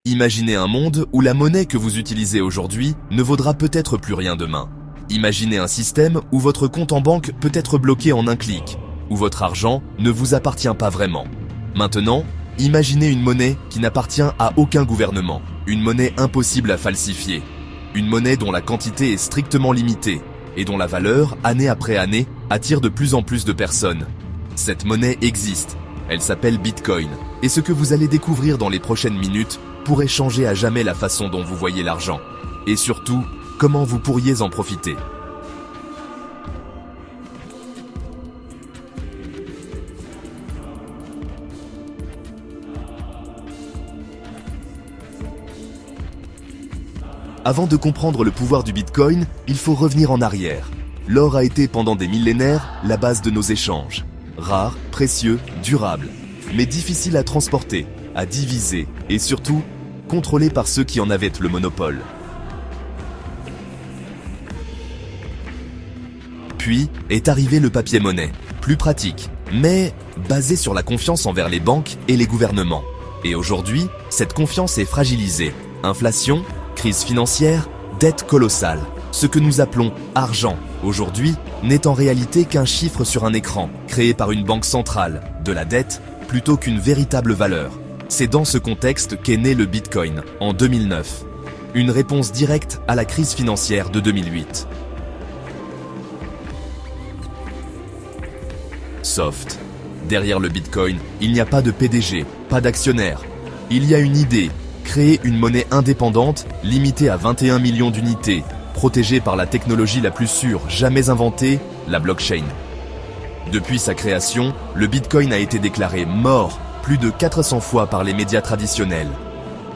Imaginez un monde où la monnaie que vous utilisez aujourd'hui ne vaudra peut-être plus rien demain. Imaginez un système où votre compte en banque peut être bloqué en un clic, où votre argent ne vous appartient pas vraiment. Maintenant, imaginez une monnaie qui n'appartient à aucun gouvernement, une monnaie impossible à falsifier, une monnaie dont la quantité est strictement limitée et dont la valeur, année après année, attire de plus en plus de personnes. Cette monnaie existe, elle s'appelle Bitcoin, et ce que vous allez découvrir dans les prochaines minutes pourrait changer à jamais la façon dont vous voyez l'argent, et surtout, comment vous pourriez en profiter. Avant de comprendre le pouvoir du Bitcoin, il faut revenir en arrière. L'or a été pendant des millénaires la base de nos échanges. Rare, précieux, durable, mais difficile à transporter, à diviser et surtout, contrôlé par ceux qui en avaient le monopole. Puis est arrivé le papier-monnaie, plus pratique, mais basé sur la confiance envers les banques et les gouvernements. Et aujourd'hui, cette confiance est fragilisée. Inflation, crise financière, dette colossale. Ce que nous appelons argent, aujourd'hui, n'est en réalité qu'un chiffre sur un écran, créé par une banque centrale, de la dette, plutôt qu'une véritable valeur. C'est dans ce contexte qu'est né le Bitcoin, en 2009. Une réponse directe à la crise financière de 2008. Soft. Derrière le Bitcoin, il n'y a pas de PDG, pas d'actionnaire. Il y a une idée, créer une monnaie indépendante, limitée à 21 millions d'unités, protégée par la technologie la plus sûre jamais inventée, la blockchain. Depuis sa création, le Bitcoin a été déclaré mort plus de 400 fois par les médias traditionnels.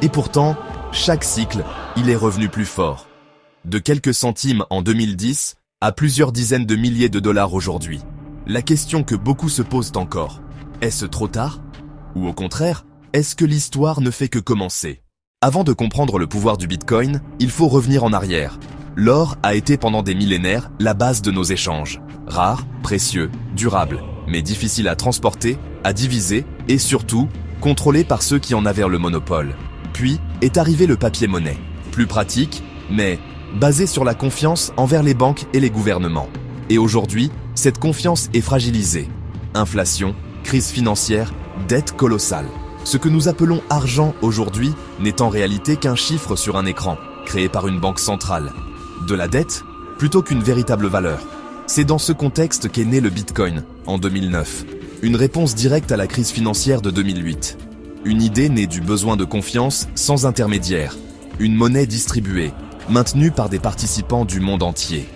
Et pourtant, chaque cycle, il est revenu plus fort. De quelques centimes en 2010 à plusieurs dizaines de milliers de dollars aujourd'hui. La question que beaucoup se posent encore, est-ce trop tard? Ou au contraire, est-ce que l'histoire ne fait que commencer? Avant de comprendre le pouvoir du Bitcoin, il faut revenir en arrière. L'or a été pendant des millénaires la base de nos échanges. Rare, précieux, durable, mais difficile à transporter, à diviser et surtout, contrôlé par ceux qui en avaient le monopole. Puis est arrivé le papier-monnaie, plus pratique, mais basé sur la confiance envers les banques et les gouvernements. Et aujourd'hui, cette confiance est fragilisée. Inflation, crise financière, dette colossale. Ce que nous appelons argent aujourd'hui n'est en réalité qu'un chiffre sur un écran, créé par une banque centrale. De la dette, plutôt qu'une véritable valeur. C'est dans ce contexte qu'est né le Bitcoin, en 2009. Une réponse directe à la crise financière de 2008. Une idée née du besoin de confiance sans intermédiaire. Une monnaie distribuée, maintenue par des participants du monde entier.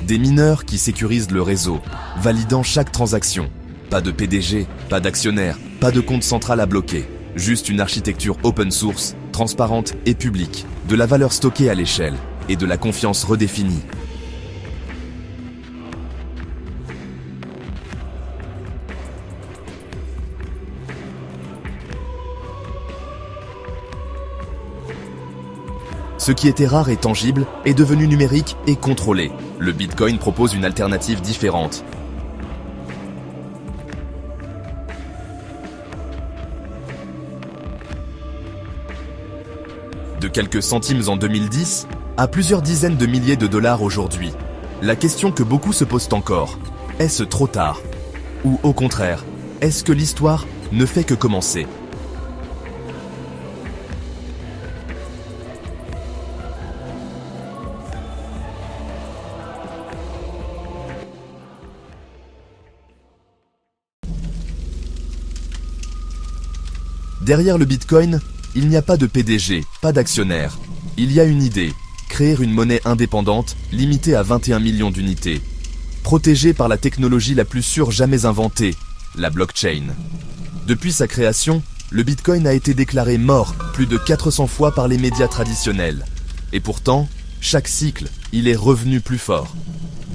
Des mineurs qui sécurisent le réseau, validant chaque transaction. Pas de PDG, pas d'actionnaire, pas de compte central à bloquer. Juste une architecture open source, transparente et publique. De la valeur stockée à l'échelle et de la confiance redéfinie. Ce qui était rare et tangible est devenu numérique et contrôlé. Le Bitcoin propose une alternative différente. De quelques centimes en 2010 à plusieurs dizaines de milliers de dollars aujourd'hui. La question que beaucoup se posent encore, est-ce trop tard? Ou au contraire, est-ce que l'histoire ne fait que commencer? Derrière le Bitcoin, il n'y a pas de PDG, pas d'actionnaire. Il y a une idée, créer une monnaie indépendante, limitée à 21 millions d'unités. Protégée par la technologie la plus sûre jamais inventée, la blockchain. Depuis sa création, le Bitcoin a été déclaré mort plus de 400 fois par les médias traditionnels. Et pourtant, chaque cycle, il est revenu plus fort.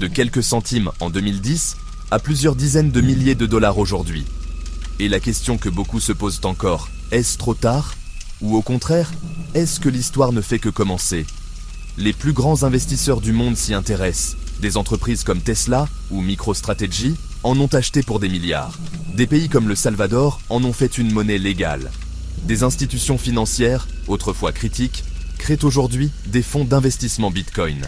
De quelques centimes en 2010 à plusieurs dizaines de milliers de dollars aujourd'hui. Et la question que beaucoup se posent encore, est-ce trop tard? Ou au contraire, est-ce que l'histoire ne fait que commencer? Les plus grands investisseurs du monde s'y intéressent. Des entreprises comme Tesla ou MicroStrategy en ont acheté pour des milliards. Des pays comme le Salvador en ont fait une monnaie légale. Des institutions financières, autrefois critiques, créent aujourd'hui des fonds d'investissement Bitcoin.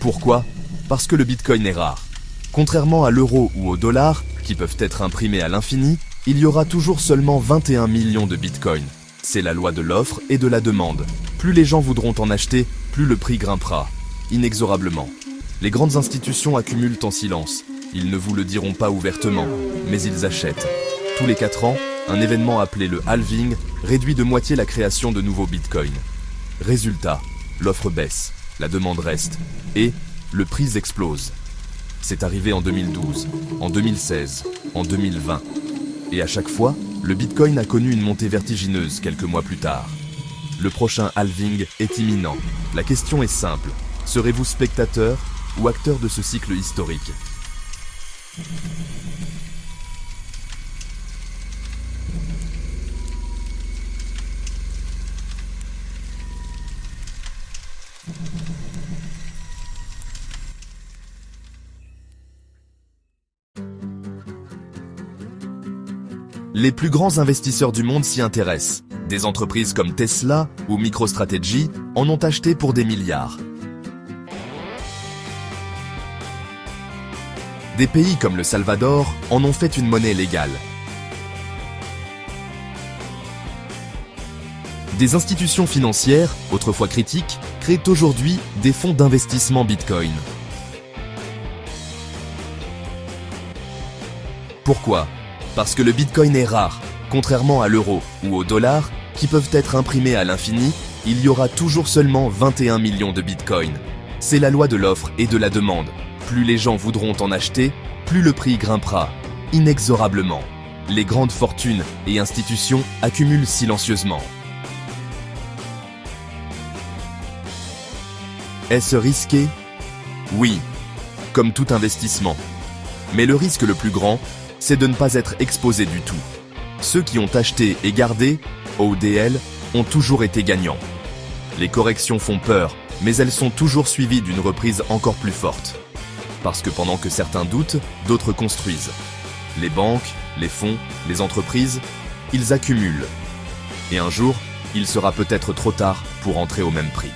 Pourquoi? Parce que le Bitcoin est rare. Contrairement à l'euro ou au dollar, qui peuvent être imprimés à l'infini, il y aura toujours seulement 21 millions de Bitcoin. C'est la loi de l'offre et de la demande. Plus les gens voudront en acheter, plus le prix grimpera, inexorablement. Les grandes institutions accumulent en silence. Ils ne vous le diront pas ouvertement, mais ils achètent. Tous les 4 ans, un événement appelé le halving réduit de moitié la création de nouveaux bitcoins. Résultat, l'offre baisse, la demande reste, et le prix explose. C'est arrivé en 2012, en 2016, en 2020. Et à chaque fois, le bitcoin a connu une montée vertigineuse quelques mois plus tard. Le prochain halving est imminent. La question est simple. Serez-vous spectateur ou acteur de ce cycle historique ? Les plus grands investisseurs du monde s'y intéressent. Des entreprises comme Tesla ou MicroStrategy en ont acheté pour des milliards. Des pays comme le Salvador en ont fait une monnaie légale. Des institutions financières, autrefois critiques, créent aujourd'hui des fonds d'investissement Bitcoin. Pourquoi ? Parce que le Bitcoin est rare. Contrairement à l'euro ou au dollar, qui peuvent être imprimés à l'infini, il y aura toujours seulement 21 millions de Bitcoin. C'est la loi de l'offre et de la demande. Plus les gens voudront en acheter, plus le prix grimpera, inexorablement. Les grandes fortunes et institutions accumulent silencieusement. Est-ce risqué? Oui, comme tout investissement. Mais le risque le plus grand, c'est de ne pas être exposé du tout. Ceux qui ont acheté et gardé, ODL, ont toujours été gagnants. Les corrections font peur, mais elles sont toujours suivies d'une reprise encore plus forte. Parce que pendant que certains doutent, d'autres construisent. Les banques, les fonds, les entreprises, ils accumulent. Et un jour, il sera peut-être trop tard pour entrer au même prix.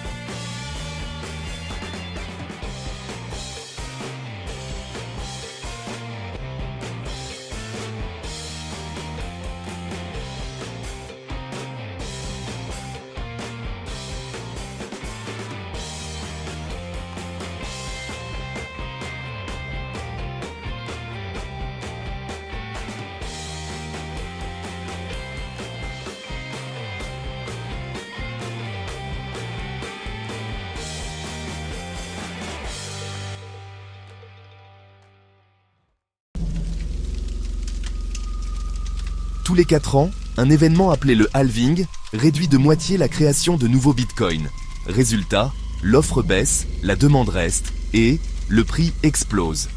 Tous les 4 ans, un événement appelé le halving réduit de moitié la création de nouveaux bitcoins. Résultat, l'offre baisse, la demande reste et le prix explose.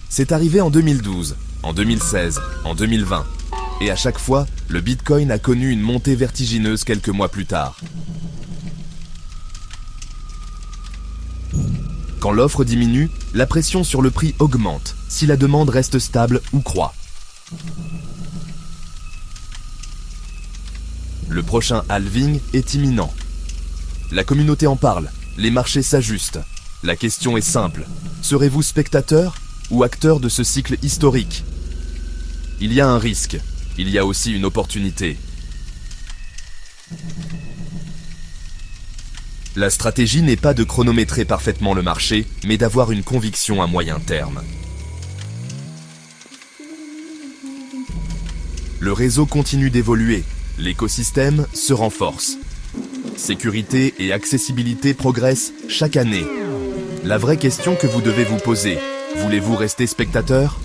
C'est arrivé en 2012, en 2016, en 2020. Et à chaque fois, le bitcoin a connu une montée vertigineuse quelques mois plus tard. Quand l'offre diminue, la pression sur le prix augmente, si la demande reste stable ou croît. Le prochain halving est imminent. La communauté en parle, les marchés s'ajustent. La question est simple, serez-vous spectateur ou acteur de ce cycle historique? Il y a un risque, il y a aussi une opportunité. La stratégie n'est pas de chronométrer parfaitement le marché, mais d'avoir une conviction à moyen terme. Le réseau continue d'évoluer, l'écosystème se renforce. Sécurité et accessibilité progressent chaque année. La vraie question que vous devez vous poser, voulez-vous rester spectateur ?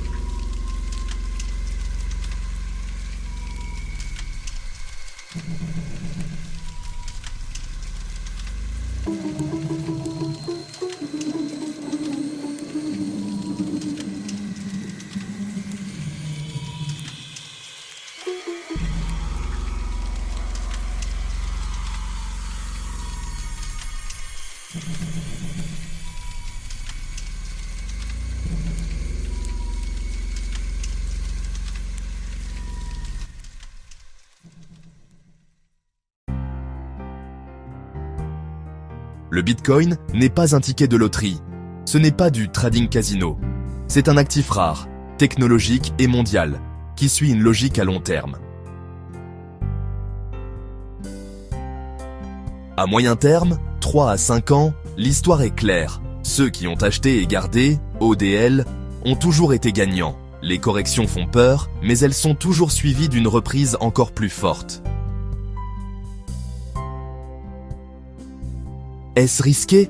Le Bitcoin n'est pas un ticket de loterie. Ce n'est pas du trading casino. C'est un actif rare, technologique et mondial, qui suit une logique à long terme. À moyen terme, 3 à 5 ans, l'histoire est claire. Ceux qui ont acheté et gardé, ODL, ont toujours été gagnants. Les corrections font peur, mais elles sont toujours suivies d'une reprise encore plus forte. Est-ce risqué?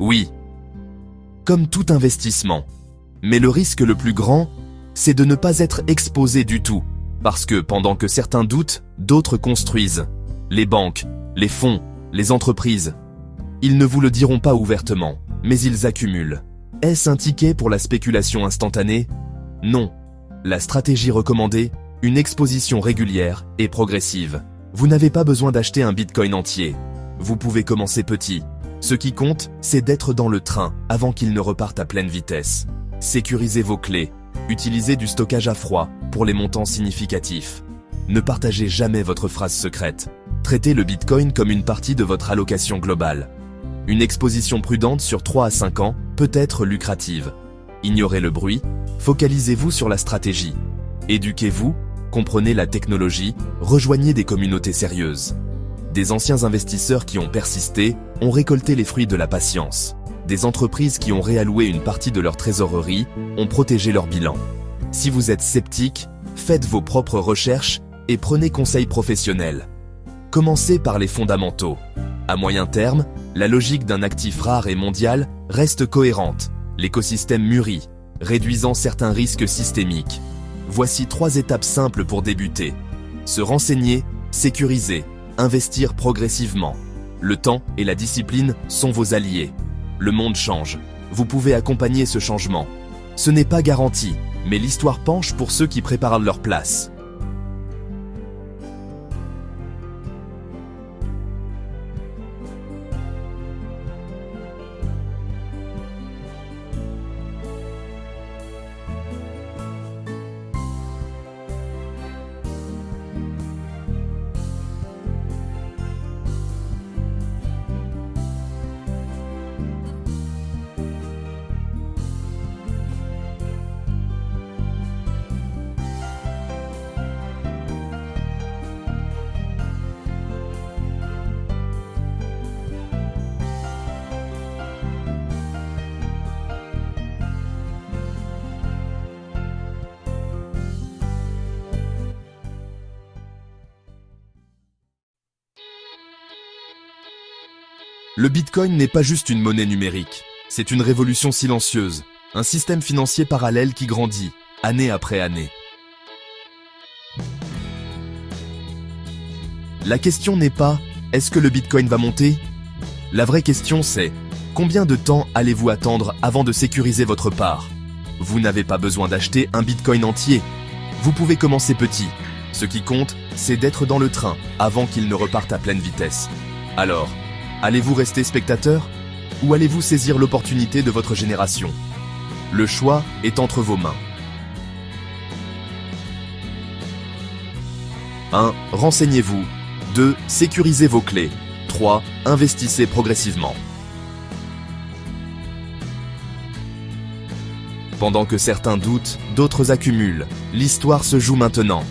Oui. Comme tout investissement. Mais le risque le plus grand, c'est de ne pas être exposé du tout. Parce que pendant que certains doutent, d'autres construisent. Les banques, les fonds, les entreprises. Ils ne vous le diront pas ouvertement, mais ils accumulent. Est-ce un ticket pour la spéculation instantanée? Non. La stratégie recommandée, une exposition régulière et progressive. Vous n'avez pas besoin d'acheter un Bitcoin entier. Vous pouvez commencer petit. Ce qui compte, c'est d'être dans le train avant qu'il ne reparte à pleine vitesse. Sécurisez vos clés. Utilisez du stockage à froid pour les montants significatifs. Ne partagez jamais votre phrase secrète. Traitez le Bitcoin comme une partie de votre allocation globale. Une exposition prudente sur 3 à 5 ans peut être lucrative. Ignorez le bruit, focalisez-vous sur la stratégie. Éduquez-vous, comprenez la technologie, rejoignez des communautés sérieuses. Des anciens investisseurs qui ont persisté ont récolté les fruits de la patience. Des entreprises qui ont réalloué une partie de leur trésorerie ont protégé leur bilan. Si vous êtes sceptique, faites vos propres recherches et prenez conseil professionnel. Commencez par les fondamentaux. À moyen terme, la logique d'un actif rare et mondial reste cohérente. L'écosystème mûrit, réduisant certains risques systémiques. Voici 3 étapes simples pour débuter. Se renseigner, sécuriser, investir progressivement. Le temps et la discipline sont vos alliés. Le monde change. Vous pouvez accompagner ce changement. Ce n'est pas garanti, mais l'histoire penche pour ceux qui préparent leur place. Le Bitcoin n'est pas juste une monnaie numérique, c'est une révolution silencieuse, un système financier parallèle qui grandit, année après année. La question n'est pas « est-ce que le Bitcoin va monter ?» La vraie question c'est « combien de temps allez-vous attendre avant de sécuriser votre part ?» Vous n'avez pas besoin d'acheter un Bitcoin entier. Vous pouvez commencer petit. Ce qui compte, c'est d'être dans le train avant qu'il ne reparte à pleine vitesse. Alors, allez-vous rester spectateur ou allez-vous saisir l'opportunité de votre génération? Le choix est entre vos mains. 1. Renseignez-vous. 2. Sécurisez vos clés. 3. Investissez progressivement. Pendant que certains doutent, d'autres accumulent. L'histoire se joue maintenant.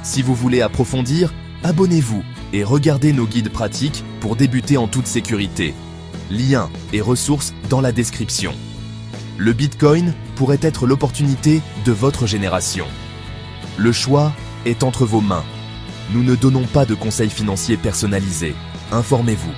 Si vous voulez approfondir, abonnez-vous et regardez nos guides pratiques pour débuter en toute sécurité. Liens et ressources dans la description. Le Bitcoin pourrait être l'opportunité de votre génération. Le choix est entre vos mains. Nous ne donnons pas de conseils financiers personnalisés. Informez-vous.